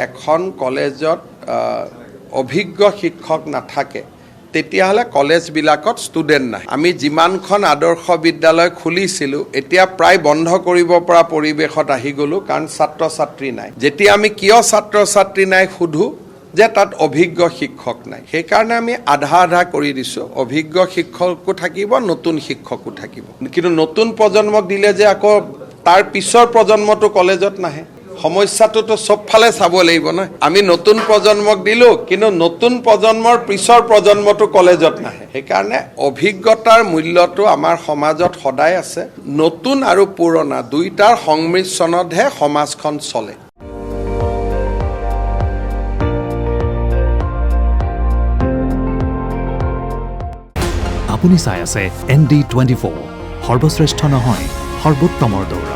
এখন কলেজত অভিজ্ঞ শিক্ষক নাথাকে তেতিয়াহ'লে কলেজবিলাকত ষ্টুডেণ্ট নাই। আমি যিমানখন আদৰ্শ বিদ্যালয় খুলিছিলোঁ এতিয়া প্ৰায় বন্ধ কৰিব পৰা পৰিৱেশত আহি গ'লোঁ, কাৰণ ছাত্ৰ ছাত্ৰী নাই। যেতিয়া আমি কিয় ছাত্ৰ ছাত্ৰী নাই সোধোঁ যে তাত অভিজ্ঞ শিক্ষক নাই, সেইকাৰণে আমি আধা আধা কৰি দিছোঁ। অভিজ্ঞ শিক্ষকো থাকিব, নতুন শিক্ষকো থাকিব, কিন্তু নতুন প্ৰজন্মক দিলে যে আকৌ তাৰ পিছৰ প্ৰজন্মটো কলেজত নাহে। সমস্যাটোতো চবফালে চাব লাগিব না। আমি নতুন প্ৰজন্মক দিলোঁ, কিন্তু নতুন প্ৰজন্মৰ পিছৰ প্ৰজন্মটো কলেজত নাহে। সেইকাৰণে অভিজ্ঞতাৰ মূল্যটো আমাৰ সমাজত সদায় আছে। নতুন আৰু পুৰণা দুইটাৰ সংমিশ্ৰণতহে সমাজখন চলে। আপুনি চাই আছে ND24, সৰ্বশ্ৰেষ্ঠ নহয় সৰ্বোত্তমৰ দৌৰ।